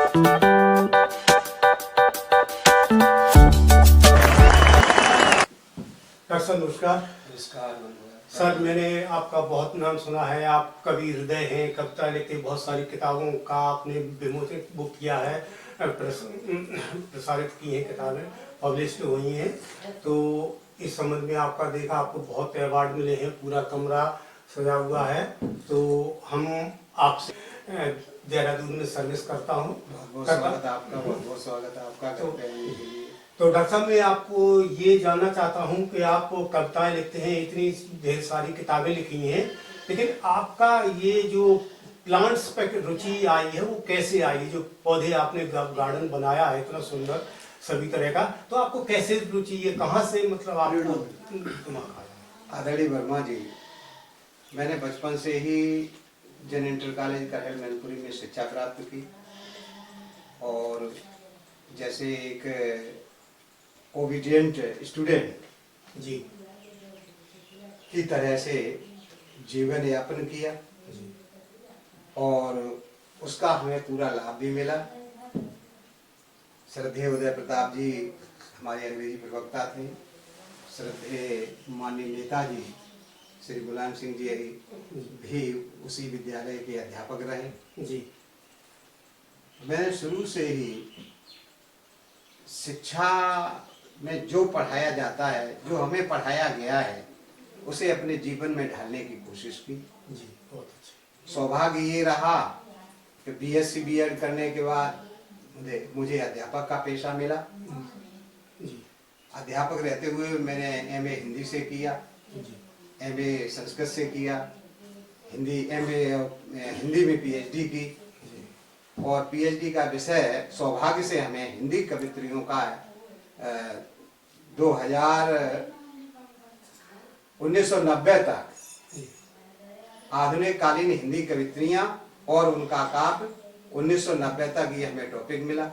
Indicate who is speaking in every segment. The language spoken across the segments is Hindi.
Speaker 1: सर नमस्कार। सर मैंने आपका बहुत नाम सुना है, आप कवि हृदय हैं, कविता लिखते, बहुत सारी किताबों का आपने विमोचन वो किया है, प्रसारित की हैं किताबें, पब्लिश हुई हैं। तो इस संबंध में आपका देखा, आपको बहुत अवार्ड मिले हैं, पूरा कमरा सजा हुआ है। तो हम आपसे देहरादून में सर्विस करता हूँ।
Speaker 2: बहुत स्वागत है आपका, बहुत स्वागत है आपका करते हैं के लिए।
Speaker 1: तो डॉक्टर साहब मैं आपको ये जानना चाहता हूँ कि आप कविताएं लिखते हैं, इतनी ढेर सारी किताबें लिखी हैं, लेकिन आपका ये जो प्लांट्स पे रुचि आई है वो कैसे आई? जो पौधे आपने गार्डन बनाया है इतना सुंदर सभी तरह का, तो आपको कैसे रुचि, ये कहाँ से मतलब आपको दिमाग आया?
Speaker 2: आदरणीय वर्मा जी, मैंने बचपन से ही जन इंटर कॉलेज का मैनपुरी में शिक्षा प्राप्त की और जैसे एक ओबीडियंट स्टूडेंट
Speaker 1: जी
Speaker 2: की तरह से जीवन यापन किया और उसका हमें पूरा लाभ भी मिला। श्रद्धेय उदय प्रताप जी हमारे अंग्रेजी प्रवक्ता थे, श्रद्धेय माननीय नेताजी श्री गुलाम सिंह जी भी उसी विद्यालय के अध्यापक रहे।
Speaker 1: जी
Speaker 2: मैंने शुरू से ही शिक्षा में जो पढ़ाया जाता है, जो हमें पढ़ाया गया है, उसे अपने जीवन में ढालने की कोशिश की।
Speaker 1: जी बहुत अच्छा।
Speaker 2: सौभाग्य ये रहा कि बीएससी बीएड करने के बाद मुझे अध्यापक का पेशा मिला।
Speaker 1: जी
Speaker 2: अध्यापक रहते हुए मैंने एमए हिंदी से किया, एमए संस्कृत से किया, एमए हिंदी में पीएचडी की और पीएचडी का विषय सौभाग्य से हमें हिंदी कवित्रियों का 1990 तक आधुनिक कालीन हिंदी कवित्रियां और उनका काव्य 1990 तक ये हमें टॉपिक मिला।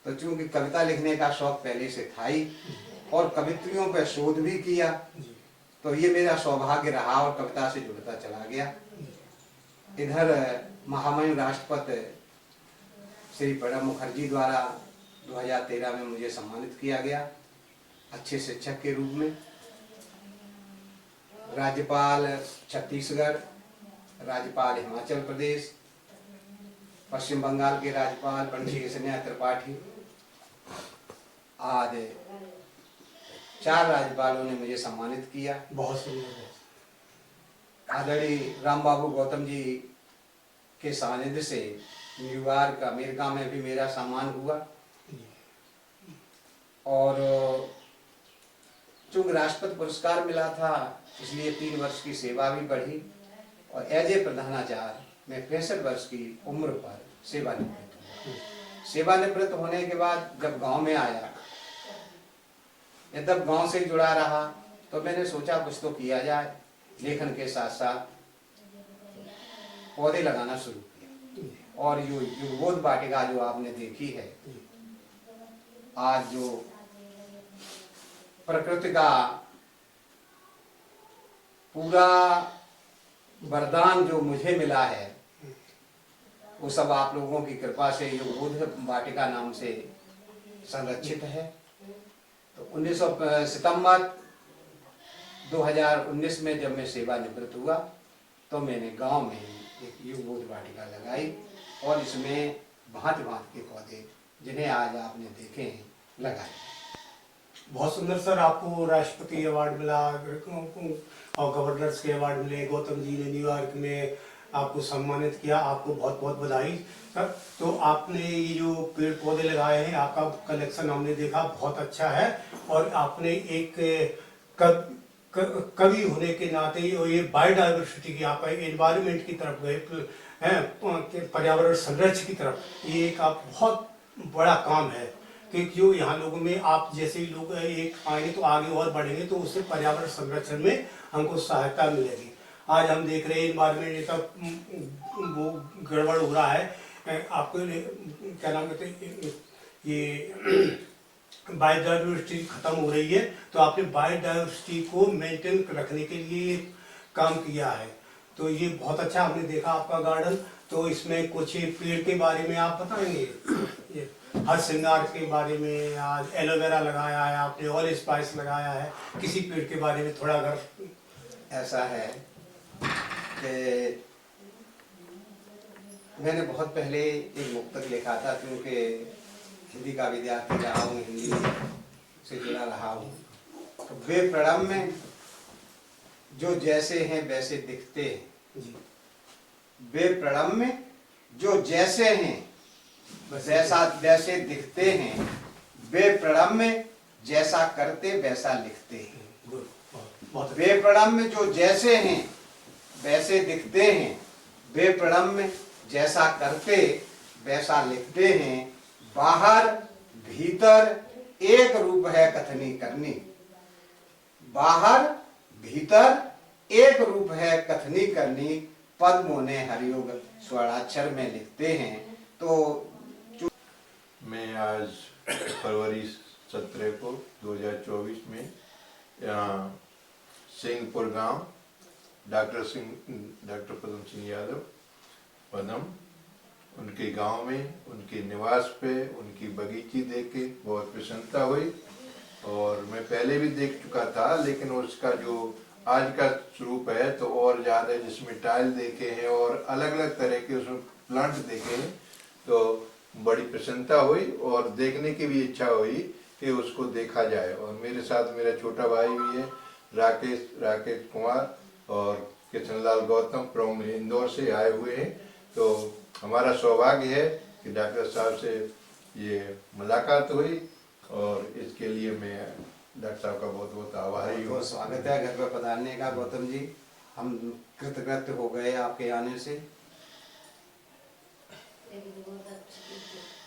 Speaker 2: तो चूंकि कविता लिखने का शौक पहले से था ही और कवित्रियों पर शोध भी किया, तो ये मेरा सौभाग्य रहा और कविता से जुड़ता चला गया। इधर महामहिम राष्ट्रपति श्री प्रणब मुखर्जी द्वारा 2013 में मुझे सम्मानित किया गया अच्छे शिक्षक के रूप में। राज्यपाल छत्तीसगढ़, राज्यपाल हिमाचल प्रदेश, पश्चिम बंगाल के राज्यपाल पंडित केशन्या त्रिपाठी आदि 4 राज्यपालों ने मुझे सम्मानित किया।
Speaker 1: बहुत सुंदर।
Speaker 2: आदरणीय राम बाबू गौतम जी के सानिध्य से न्यूयॉर्क अमेरिका में भी मेरा सम्मान हुआ और चूंकि राष्ट्रपति पुरस्कार मिला था इसलिए 3 वर्ष की सेवा भी बढ़ी और एज ए प्रधानाचार्य मैं 65 वर्ष की उम्र पर सेवानिवृत्त हुआ। सेवानिवृत्त होने के बाद जब गांव में आया, तब गांव से जुड़ा रहा, तो मैंने सोचा कुछ तो किया जाए। लेखन के साथ साथ पौधे लगाना शुरू किया और यो युगबोध वाटिका जो आपने देखी है, आज जो प्रकृति का पूरा वरदान जो मुझे मिला है, वो सब आप लोगों की कृपा से युगबोध वाटिका नाम से संरक्षित है। तो 19 सितंबर 2019 में जब मैं सेवानिवृत्त हुआ तो मैंने गांव में एक युगबोध वाटिका लगाई और इसमें भांति भांति के पौधे जिन्हें आज आपने देखे हैं लगाए।
Speaker 1: बहुत सुंदर सर। आपको राष्ट्रपति अवार्ड मिला और गवर्नर्स के अवार्ड मिले, गौतम जी ने न्यूयॉर्क में आपको सम्मानित किया, आपको बहुत बहुत बधाई सर। तो आपने ये जो पेड़ पौधे लगाए हैं, आपका कलेक्शन हमने देखा बहुत अच्छा है और आपने एक कवि होने के नाते और ये बायोडाइवर्सिटी की, आप एनवायरनमेंट की तरफ गए हैं, पर्यावरण संरक्षण की तरफ, ये एक आप बहुत बड़ा काम है कि जो यहाँ लोगों में आप जैसे ही लोग एक आएंगे तो आगे और बढ़ेंगे, तो उससे पर्यावरण संरक्षण में हमको सहायता मिलेगी। आज हम देख रहे हैं एनवायरनमेंट का वो गड़बड़ हो रहा है। आपको क्या नाम कहते हैं, ये बायोडाइवर्सिटी खत्म हो रही है, तो आपने बायोडाइवर्सिटी को मेंटेन रखने के लिए काम किया है। तो ये बहुत अच्छा हमने देखा आपका गार्डन। तो इसमें कुछ पेड़ के बारे में आप बताएंगे? ये हर श्रृंगार के बारे में, आज एलोवेरा लगाया है आपने, ऑल स्पाइस लगाया है, किसी पेड़ के बारे में थोड़ा अगर।
Speaker 2: ऐसा है कि मैंने बहुत पहले एक मुक्तक लिखा था, क्योंकि हिंदी का विद्यार्थी रहा हूँ, हिंदी से जुड़ा रहा हूँ। तो वे प्रणम में जो जैसे हैं वैसे दिखते हैं,
Speaker 1: जी
Speaker 2: वे प्रणम में जो जैसे हैं जैसा वैसे दिखते हैं, वे प्रणम में जैसा करते वैसा लिखते हैं।
Speaker 1: गुड, बहुत
Speaker 2: वे प्रणम में जो जैसे हैं वैसे दिखते हैं, वे प्रणम में जैसा करते वैसा लिखते हैं। बाहर भीतर एक रूप है कथनी करनी, बाहर भीतर एक रूप है कथनी करनी, पद्मों ने हरियोग स्वर्णाक्षर में लिखते हैं। तो
Speaker 3: मैं आज फरवरी 17 को 2024 में यहाँ सिंहपुर गांव डॉक्टर पदम सिंह यादव पदम, उनके गांव में उनके निवास पे उनकी बगीची देख के बहुत प्रसन्नता हुई। और मैं पहले भी देख चुका था, लेकिन उसका जो आज का स्वरूप है तो और ज़्यादा, जिसमें टाइल देखे हैं और अलग अलग तरह के उसमें प्लांट देखे हैं, तो बड़ी प्रसन्नता हुई और देखने की भी इच्छा हुई कि उसको देखा जाए। और मेरे साथ मेरा छोटा भाई भी है, राकेश कुमार और किशनलाल गौतम फ्रॉम इंदौर से आए हुए हैं। तो हमारा सौभाग्य है कि डॉक्टर साहब से ये मुलाकात हुई, और इसके लिए मैं डॉक्टर साहब का बहुत बहुत आभारी हूँ।
Speaker 2: बहुत स्वागत है घर पर पधारने का गौतम जी, हम कृतज्ञ हो गए आपके आने से।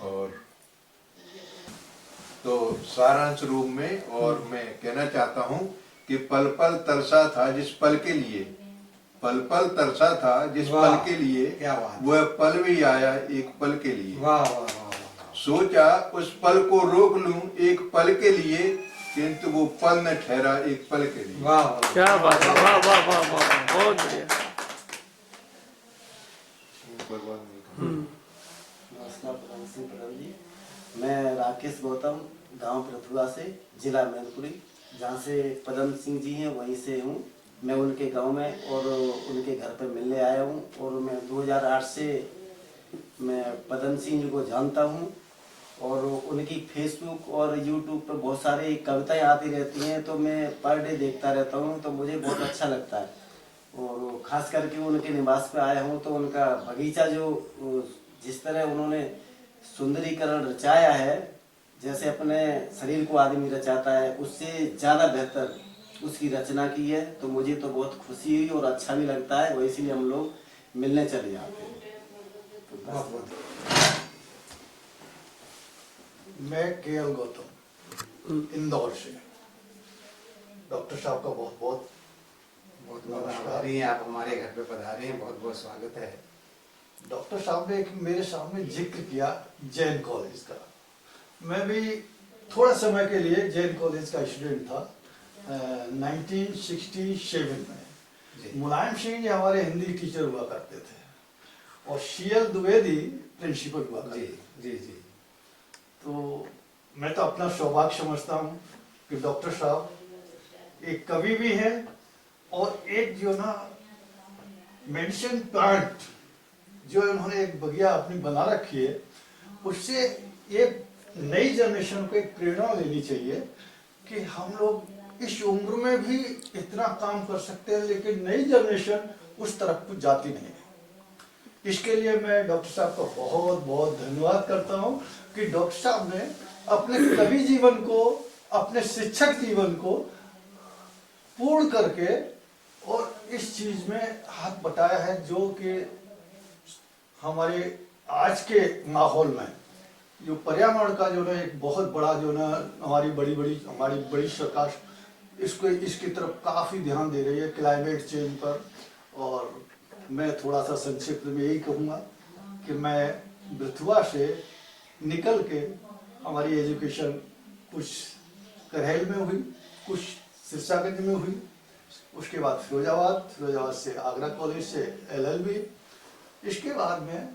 Speaker 3: और तो सारांश रूप में और मैं कहना चाहता हूँ कि पल पल तरसा था जिस पल के लिए, पल पल तरसा था जिस पल के लिए,
Speaker 2: क्या बात,
Speaker 3: वह पल भी आया एक पल के लिए।
Speaker 2: वाह वाह वाह,
Speaker 3: सोचा उस पल को रोक लूं एक पल के लिए, किंतु वो पल न ठहरा एक पल के लिए।
Speaker 2: वाह वाह,
Speaker 4: क्या बात है, वाह वाह वाह वाह, बहुत बढ़िया।
Speaker 5: नमस्कार प्रधान सिंह प्रधान जी, मैं राकेश गौतम गांव पृथुआ से, जिला मैनपुरी, जहां से पदम सिंह जी हैं वहीं से हूं। मैं उनके गांव में और उनके घर पर मिलने आया हूं, और मैं 2008 से मैं पदम सिंह जी को जानता हूं, और उनकी फेसबुक और यूट्यूब पर बहुत सारी कविताएं आती रहती हैं, तो मैं पर डे देखता रहता हूं, तो मुझे बहुत अच्छा लगता है। और ख़ास करके उनके निवास पे आया हूं, तो उनका बगीचा जो जिस तरह उन्होंने सुंदरीकरण रचाया है, जैसे अपने शरीर को आदमी रचाता है, उससे ज़्यादा बेहतर उसकी रचना की है। तो मुझे तो बहुत खुशी हुई और अच्छा भी लगता है, वही इसलिए हम लोग मिलने चले जाते हैं। तो
Speaker 2: बहुत बहुत
Speaker 6: मैं केएल गौतम इंदौर से, डॉक्टर साहब का बहुत बहुत
Speaker 2: बहुत आभारी हैं आप, हमारे घर पे पधारे हैं, बहुत बहुत स्वागत है।
Speaker 6: डॉक्टर साहब ने एक मेरे सामने जिक्र किया जैन कॉलेज का। मैं भी थोड़ा समय के लिए जैन कॉलेज का स्टूडेंट था 1967 में। मुलायम सिंह जी हमारे हिंदी टीचर हुआ करते थे, और सीएल द्विवेदी प्रिंसिपल हुआ करते थे।
Speaker 2: जी जी,
Speaker 6: तो मैं तो अपना सौभाग्य समझता हूँ कि डॉक्टर साहब एक कवि भी हैं, और एक जो ना मेडिसिन प्लांट जो उन्होंने एक बगिया अपनी बना रखी है, उससे एक नई जनरेशन को एक प्रेरणा लेनी चाहिए कि हम लोग इस उम्र में भी इतना काम कर सकते हैं, लेकिन नई जनरेशन उस तरफ को जाती नहीं है। इसके लिए मैं डॉक्टर साहब का बहुत बहुत धन्यवाद करता हूँ कि डॉक्टर साहब ने अपने कवि जीवन को, अपने शिक्षक जीवन को पूर्ण करके और इस चीज में हाथ बटाया है, जो कि हमारे आज के माहौल में जो पर्यावरण का जो ना एक बहुत बड़ा जो ना हमारी बड़ी सरकार इसकी तरफ काफ़ी ध्यान दे रही है, क्लाइमेट चेंज पर। और मैं थोड़ा सा संक्षिप्त में यही कहूँगा कि मैं बृथुआ से निकल के हमारी एजुकेशन कुछ करहेल में हुई, कुछ सिरसागंज में हुई, उसके बाद फिरोजाबाद से आगरा कॉलेज से LLB, इसके बाद में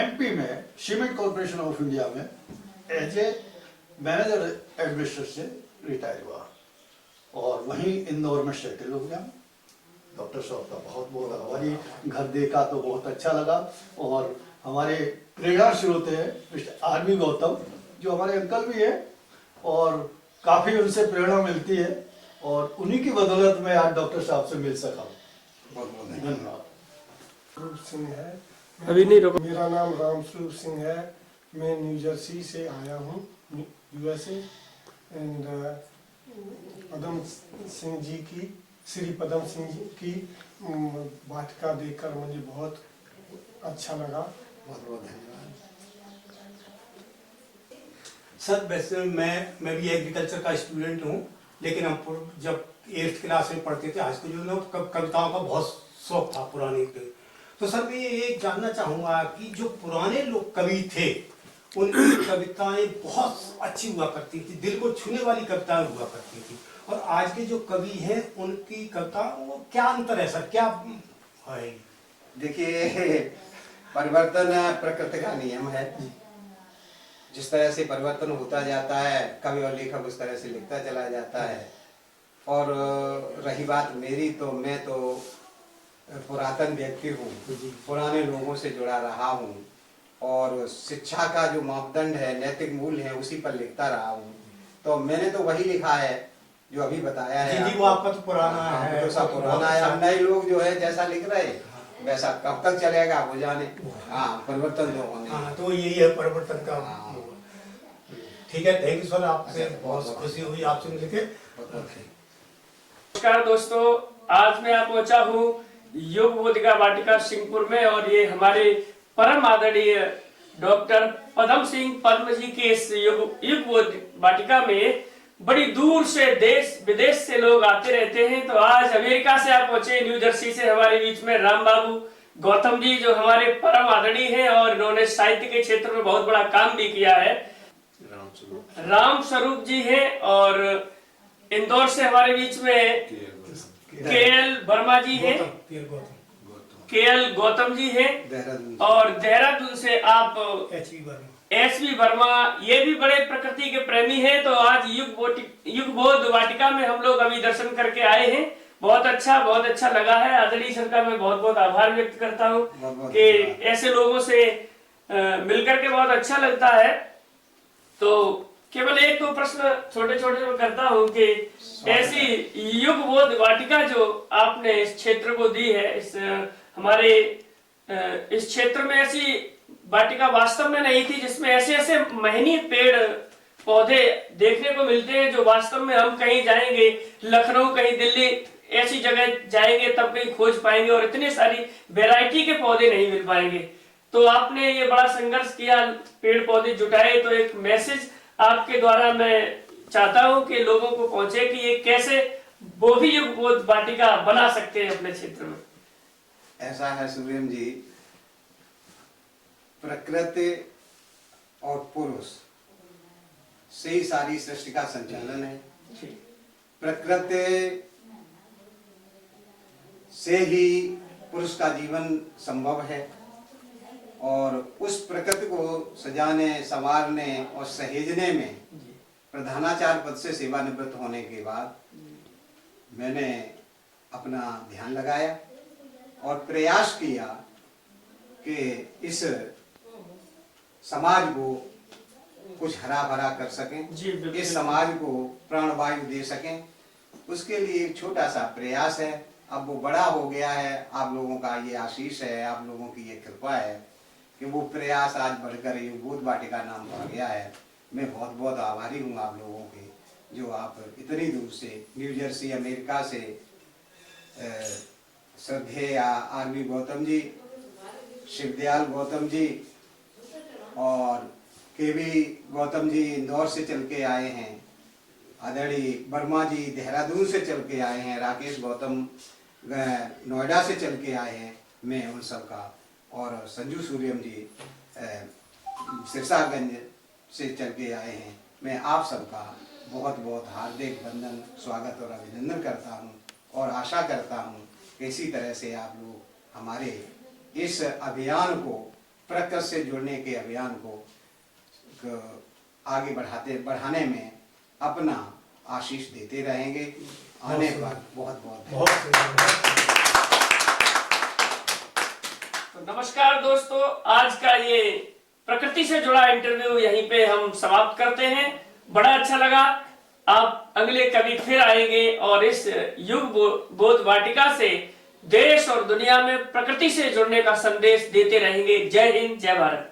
Speaker 6: एमपी में सीमेंट कॉर्पोरेशन ऑफ इंडिया में एज ए मैनेजर एडमिनिस्ट्रेटर से रिटायर हुआ और वहीं इंदौर में सेटल हो गया। डॉक्टर साहब का बहुत बहुत आभारी। घर देखा तो बहुत अच्छा लगा और हमारे प्रेरणा स्रोत है मिस्टर आरवी गौतम, जो हमारे अंकल भी है और काफ़ी उनसे प्रेरणा मिलती है और उन्हीं की बदौलत मैं आज डॉक्टर साहब से मिल सका।
Speaker 2: बहुत बहुत
Speaker 6: धन्यवाद।
Speaker 7: रूप सिंह है।
Speaker 4: अभी नहीं रुको।
Speaker 7: मेरा नाम रामस्वरूप सिंह है। मैं न्यू जर्सी से आया हूँ, यूएसए। एंड पदम सिंह जी की, श्री पदम सिंह जी की वाटिका देखकर मुझे बहुत अच्छा लगा।
Speaker 2: बहुत बहुत धन्यवाद।
Speaker 1: सर वैसे मैं भी एग्रीकल्चर का स्टूडेंट हूँ, लेकिन हम जब 8th क्लास में पढ़ते थे हाई स्कूल में, कविताओं का बहुत शौक था पुराने के। तो सर मैं ये जानना चाहूँगा कि जो पुराने लोग कवि थे उनकी कविताएं बहुत अच्छी हुआ करती थी, दिल को छूने वाली कविताएं हुआ करती थी, और आज के जो कवि हैं उनकी कविता वो क्या अंतर है सर, क्या है?
Speaker 2: देखिए, परिवर्तन प्रकृति का नियम है। जिस तरह से परिवर्तन होता जाता है, कवि और लेखक उस तरह से लिखता चला जाता है। और रही बात मेरी, तो मैं तो पुरातन व्यक्ति हूँ, पुराने लोगों से जुड़ा रहा हूँ और शिक्षा का जो मापदंड है, नैतिक मूल्य है, उसी पर लिखता रहा हूँ। तो मैंने तो वही लिखा है जो अभी बताया है।
Speaker 1: जी वो आपका तो पुराना है,
Speaker 2: तो सब पुराना है। अब नए लोग जो है जैसा लिख रहे हैं वैसा कब तक चलेगा वो जाने। हाँ, परिवर्तन तो होने।
Speaker 1: हाँ, तो यही है परिवर्तन का।
Speaker 2: हाँ।
Speaker 1: ठीक है, थैंक यू सर, आपसे बहुत खुशी हुई आपसे मिलके।
Speaker 4: नमस्कार दोस्तों, आज मैं पहुंचा हूँ युग बोधिका वाटिका सिंहपुर में और ये हमारे परम आदरणीय डॉक्टर पदम सिंह पद्म जी के इस युग बोध वाटिका में बड़ी दूर से देश विदेश से लोग आते रहते हैं। तो आज अमेरिका से आप पहुंचे, न्यू जर्सी से हमारे बीच में राम बाबू गौतम जी, जो हमारे परम आदरणीय हैं और इन्होंने साहित्य के क्षेत्र में बहुत बड़ा काम भी किया है। राम स्वरूप जी हैं और इंदौर से हमारे बीच में केएल वर्मा जी हैं, केएल गौतम जी हैं और देहरादून से आप एचवी वर्मा, ये भी बड़े प्रकृति के प्रेमी हैं। तो आज युग बोध वाटिका में हम लोग अभी दर्शन करके आए हैं। बहुत अच्छा लगा है। आदरणीय सर का मैं बहुत बहुत आभार व्यक्त करता हूँ कि ऐसे लोगों से मिलकर के बहुत अच्छा लगता है। तो केवल एक दो प्रश्न छोटे छोटे करता हूँ कि ऐसी युग बोध वाटिका जो आपने इस क्षेत्र को दी है, हमारे इस क्षेत्र में ऐसी वाटिका वास्तव में नहीं थी जिसमें ऐसे ऐसे महनीय पेड़ पौधे देखने को मिलते हैं जो वास्तव में हम कहीं जाएंगे, लखनऊ कहीं दिल्ली ऐसी जगह जाएंगे तब कहीं खोज पाएंगे और इतनी सारी वैरायटी के पौधे नहीं मिल पाएंगे। तो आपने ये बड़ा संघर्ष किया, पेड़ पौधे जुटाए। तो एक मैसेज आपके द्वारा मैं चाहता हूं कि लोगों को पहुंचे कि ये कैसे वो भी युग बोध वाटिका बना सकते हैं अपने क्षेत्र में।
Speaker 2: ऐसा है सूर्यम जी, प्रकृति और पुरुष से ही सारी सृष्टि का संचालन है। प्रकृति से ही पुरुष का जीवन संभव है और उस प्रकृति को सजाने, संवारने और सहेजने में प्रधानाचार्य पद से सेवानिवृत्त होने के बाद मैंने अपना ध्यान लगाया और प्रयास किया कि इस समाज को कुछ हरा भरा कर सकें, इस समाज को प्राणवायु दे सकें। उसके लिए एक छोटा सा प्रयास है। अब वो बड़ा हो गया है। आप लोगों का ये आशीष है, आप लोगों की ये कृपा है कि वो प्रयास आज बढ़कर युग बोध वाटिका नाम पा गया है। मैं बहुत बहुत आभारी हूँ आप लोगों के, जो आप इतनी दूर से न्यू जर्सी अमेरिका से श्रद्धेय आरवी गौतम जी, शिवदयाल गौतम जी और केवी गौतम जी इंदौर से चल के आए हैं, आदरणीय वर्मा जी देहरादून से चल के आए हैं, राकेश गौतम नोएडा से चल के आए हैं। मैं उन सब का, और संजू सूर्यम जी सिरसागंज से चल के आए हैं। मैं आप सबका बहुत बहुत हार्दिक वंदन, स्वागत और अभिनंदन करता हूं और आशा करता हूं कि इसी तरह से आप लोग हमारे इस अभियान को, प्रकृति से जुड़ने के अभियान को आगे बढ़ाने में अपना आशीष देते रहेंगे। आने पर बहुत बहुत
Speaker 4: तो नमस्कार दोस्तों, आज का ये प्रकृति से जुड़ा इंटरव्यू यहीं पे हम समाप्त करते हैं। बड़ा अच्छा लगा। आप अगले कभी फिर आएंगे और इस युग बोध वाटिका से देश और दुनिया में प्रकृति से जुड़ने का संदेश देते रहेंगे। जय हिंद, जय भारत।